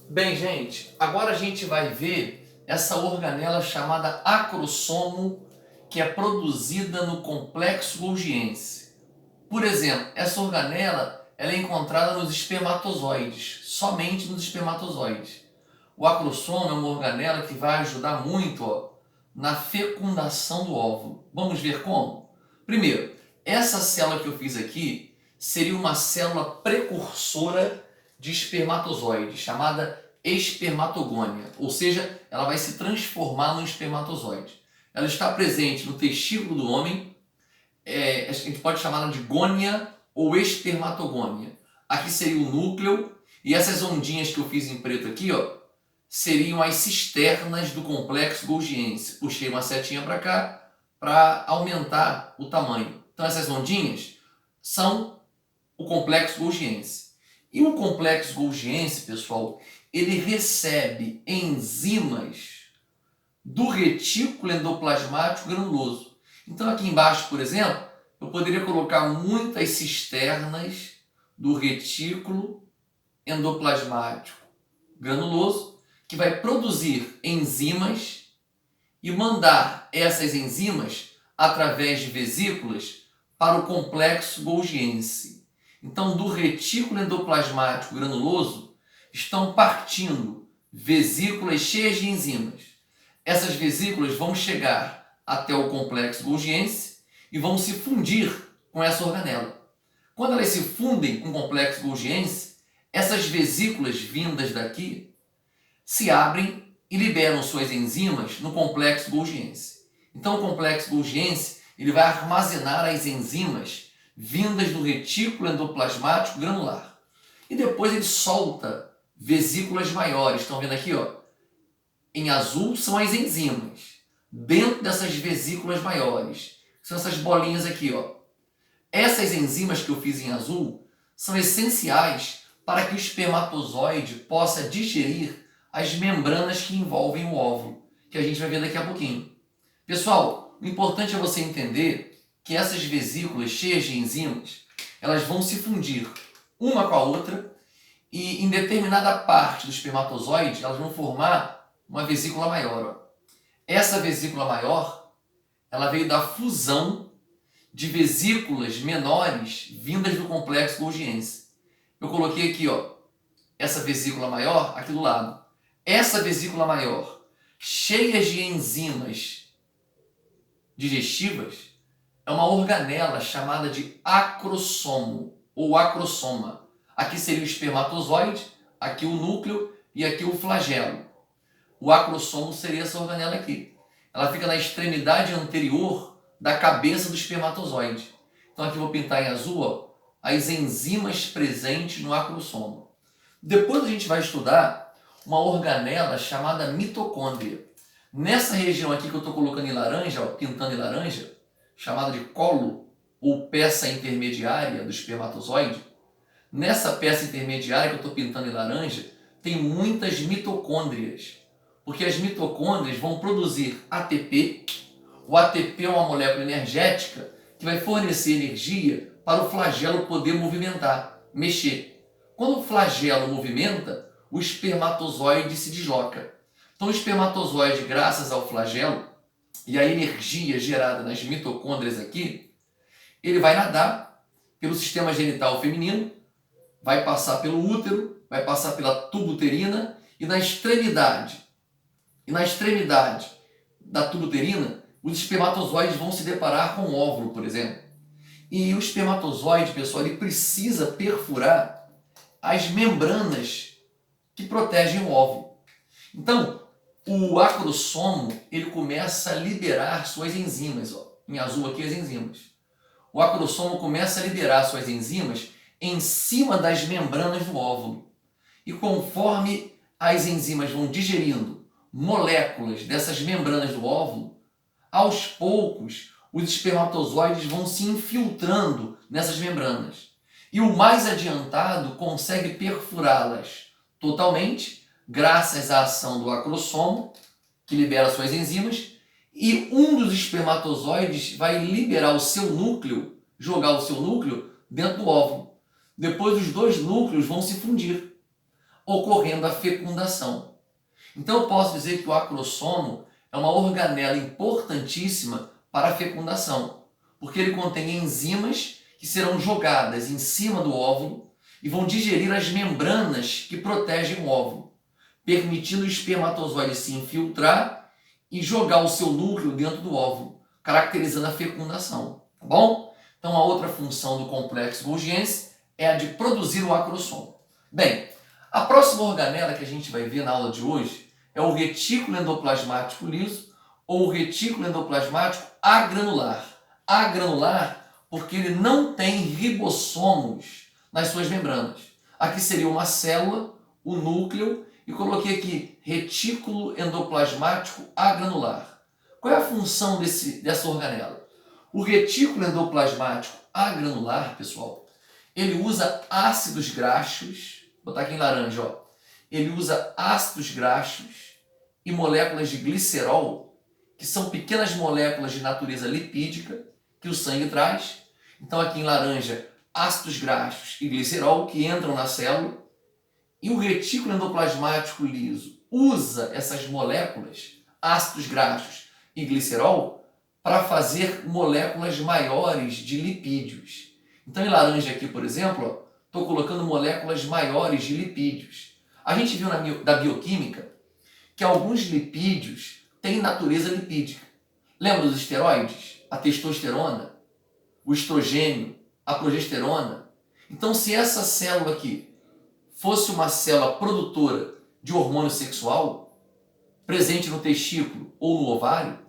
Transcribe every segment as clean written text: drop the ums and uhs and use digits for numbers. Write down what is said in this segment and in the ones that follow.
Bem, gente, agora a gente vai ver essa organela chamada acrossomo, que é produzida no complexo golgiense. Por exemplo, essa organela ela é encontrada nos espermatozoides, somente nos espermatozoides. O acrossomo é uma organela que vai ajudar muito na fecundação do óvulo. Vamos ver como? Primeiro, essa célula que eu fiz aqui seria uma célula precursora de espermatozoide, chamada espermatogônia, ou seja, ela vai se transformar no espermatozoide. Ela está presente no testículo do homem, a gente pode chamá-la de gônia ou espermatogônia. Aqui seria o núcleo, e essas ondinhas que eu fiz em preto aqui, seriam as cisternas do complexo golgiense. Puxei uma setinha para cá para aumentar o tamanho. Então essas ondinhas são o complexo golgiense. E o complexo golgiense, pessoal, ele recebe enzimas do retículo endoplasmático granuloso. Então aqui embaixo, por exemplo, eu poderia colocar muitas cisternas do retículo endoplasmático granuloso, que vai produzir enzimas e mandar essas enzimas através de vesículas para o complexo golgiense. Então, do retículo endoplasmático granuloso estão partindo vesículas cheias de enzimas. Essas vesículas vão chegar até o complexo golgiense e vão se fundir com essa organela. Quando elas se fundem com o complexo golgiense, essas vesículas vindas daqui se abrem e liberam suas enzimas no complexo golgiense. Então, o complexo golgiense ele vai armazenar as enzimas vindas do retículo endoplasmático granular. E depois ele solta vesículas maiores. Estão vendo aqui, em azul são as enzimas. Dentro dessas vesículas maiores, são essas bolinhas aqui, Essas enzimas que eu fiz em azul são essenciais para que o espermatozoide possa digerir as membranas que envolvem o óvulo, que a gente vai ver daqui a pouquinho. Pessoal, o importante é você entender que essas vesículas cheias de enzimas, elas vão se fundir uma com a outra e em determinada parte do espermatozoide, elas vão formar uma vesícula maior. Essa vesícula maior, ela veio da fusão de vesículas menores vindas do complexo golgiense. Eu coloquei aqui, essa vesícula maior aqui do lado. Essa vesícula maior, cheia de enzimas digestivas, é uma organela chamada de acrossomo ou acrossoma. Aqui seria o espermatozoide, aqui o núcleo e aqui o flagelo. O acrossomo seria essa organela aqui. Ela fica na extremidade anterior da cabeça do espermatozoide. Então aqui eu vou pintar em azul as enzimas presentes no acrossomo. Depois a gente vai estudar uma organela chamada mitocôndria. Nessa região aqui que eu estou colocando em laranja, pintando em laranja, chamada de colo ou peça intermediária do espermatozoide, nessa peça intermediária que eu estou pintando em laranja, tem muitas mitocôndrias, porque as mitocôndrias vão produzir ATP. O ATP é uma molécula energética que vai fornecer energia para o flagelo poder movimentar, mexer. Quando o flagelo movimenta, o espermatozoide se desloca. Então o espermatozoide, graças ao flagelo e à energia gerada nas mitocôndrias aqui, ele vai nadar pelo sistema genital feminino, vai passar pelo útero, vai passar pela tuba uterina e na extremidade da tuba uterina, os espermatozoides vão se deparar com o óvulo, por exemplo. E o espermatozoide, pessoal, ele precisa perfurar as membranas que protegem o óvulo. Então, o acrossomo ele começa a liberar suas enzimas. Em azul aqui as enzimas. O acrossomo começa a liberar suas enzimas em cima das membranas do óvulo. E conforme as enzimas vão digerindo moléculas dessas membranas do óvulo, aos poucos os espermatozoides vão se infiltrando nessas membranas. E o mais adiantado consegue perfurá-las totalmente, graças à ação do acrossomo, que libera suas enzimas, e um dos espermatozoides vai liberar o seu núcleo, jogar o seu núcleo dentro do óvulo. Depois os dois núcleos vão se fundir. ocorrendo a fecundação. Então eu posso dizer que o acrossomo é uma organela importantíssima para a fecundação, porque ele contém enzimas que serão jogadas em cima do óvulo e vão digerir as membranas que protegem o óvulo, permitindo o espermatozoide se infiltrar e jogar o seu núcleo dentro do óvulo, caracterizando a fecundação, tá bom? Então a outra função do complexo golgiense é a de produzir o acrossomo. Bem, a próxima organela que a gente vai ver na aula de hoje é o retículo endoplasmático liso ou o retículo endoplasmático agranular. Agranular porque ele não tem ribossomos nas suas membranas. Aqui seria uma célula, o núcleo, e coloquei aqui retículo endoplasmático agranular. Qual é a função dessa organela? O retículo endoplasmático agranular, pessoal, ele usa ácidos graxos, vou botar aqui em laranja, ó. Ele usa ácidos graxos e moléculas de glicerol, que são pequenas moléculas de natureza lipídica que o sangue traz. Então aqui em laranja, ácidos graxos e glicerol que entram na célula. E o retículo endoplasmático liso usa essas moléculas, ácidos graxos e glicerol, para fazer moléculas maiores de lipídios. Então em laranja aqui, por exemplo, estou colocando moléculas maiores de lipídios. A gente viu da bioquímica que alguns lipídios têm natureza lipídica. Lembra dos esteroides? A testosterona, o estrogênio, a progesterona. Então se essa célula aqui fosse uma célula produtora de hormônio sexual, presente no testículo ou no ovário,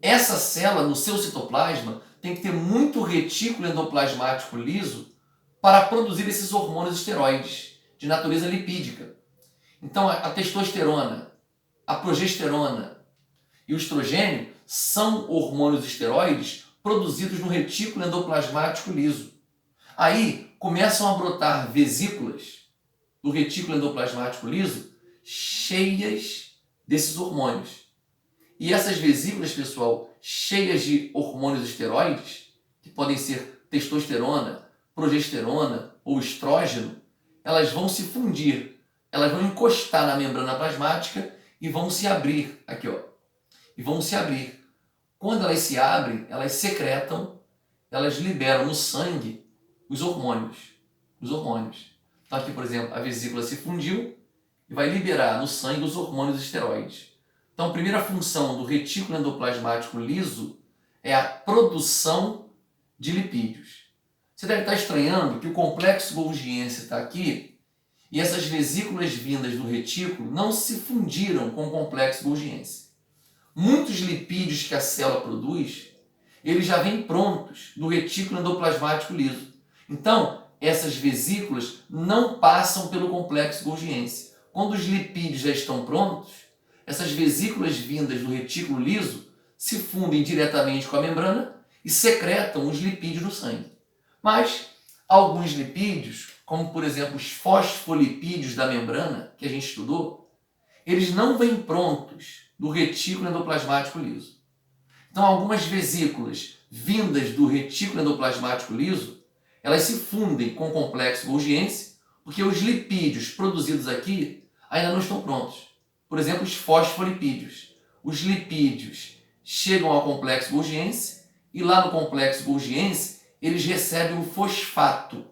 essa célula no seu citoplasma tem que ter muito retículo endoplasmático liso para produzir esses hormônios esteroides de natureza lipídica. Então a testosterona, a progesterona e o estrogênio são hormônios esteroides produzidos no retículo endoplasmático liso. Aí começam a brotar vesículas do retículo endoplasmático liso cheias desses hormônios. E essas vesículas, pessoal, cheias de hormônios esteroides, que podem ser testosterona, progesterona ou estrógeno, elas vão se fundir, elas vão encostar na membrana plasmática e vão se abrir, aqui ó, e vão se abrir. Quando elas se abrem, elas secretam, elas liberam no sangue os hormônios. Então aqui, por exemplo, a vesícula se fundiu e vai liberar no sangue os hormônios esteroides. Então, a primeira função do retículo endoplasmático liso é a produção de lipídios. Você deve estar estranhando que o complexo golgiense está aqui e essas vesículas vindas do retículo não se fundiram com o complexo golgiense. Muitos lipídios que a célula produz, eles já vêm prontos do retículo endoplasmático liso. Então, essas vesículas não passam pelo complexo golgiense. Quando os lipídios já estão prontos, essas vesículas vindas do retículo liso se fundem diretamente com a membrana e secretam os lipídios no sangue. Mas alguns lipídios, como por exemplo os fosfolipídios da membrana, que a gente estudou, eles não vêm prontos do retículo endoplasmático liso. Então algumas vesículas vindas do retículo endoplasmático liso, elas se fundem com o complexo golgiense, porque os lipídios produzidos aqui ainda não estão prontos. Por exemplo, os fosfolipídios. Os lipídios chegam ao complexo golgiense e lá no complexo golgiense eles recebem o fosfato.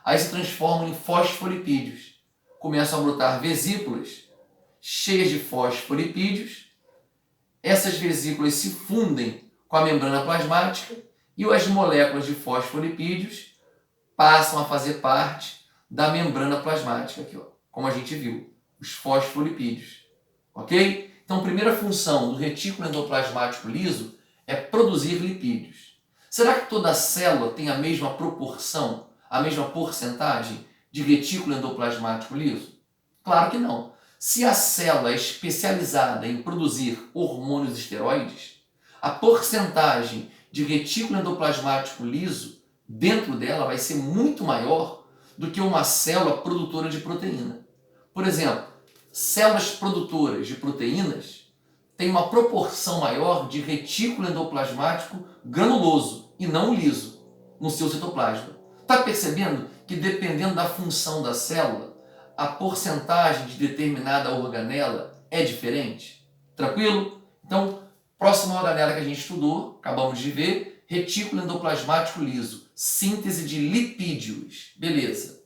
Aí se transformam em fosfolipídios. Começam a brotar vesículas cheias de fosfolipídios. Essas vesículas se fundem com a membrana plasmática e as moléculas de fosfolipídios passam a fazer parte da membrana plasmática, aqui, ó, como a gente viu, os fosfolipídios. Ok? Então, a primeira função do retículo endoplasmático liso é produzir lipídios. Será que toda célula tem a mesma proporção, a mesma porcentagem de retículo endoplasmático liso? Claro que não. Se a célula é especializada em produzir hormônios esteroides, a porcentagem de retículo endoplasmático liso dentro dela vai ser muito maior do que uma célula produtora de proteína. Por exemplo, células produtoras de proteínas têm uma proporção maior de retículo endoplasmático granuloso e não liso no seu citoplasma. Está percebendo que dependendo da função da célula, a porcentagem de determinada organela é diferente? Tranquilo? Então, próxima organela que a gente estudou, acabamos de ver, retículo endoplasmático liso, síntese de lipídios. Beleza.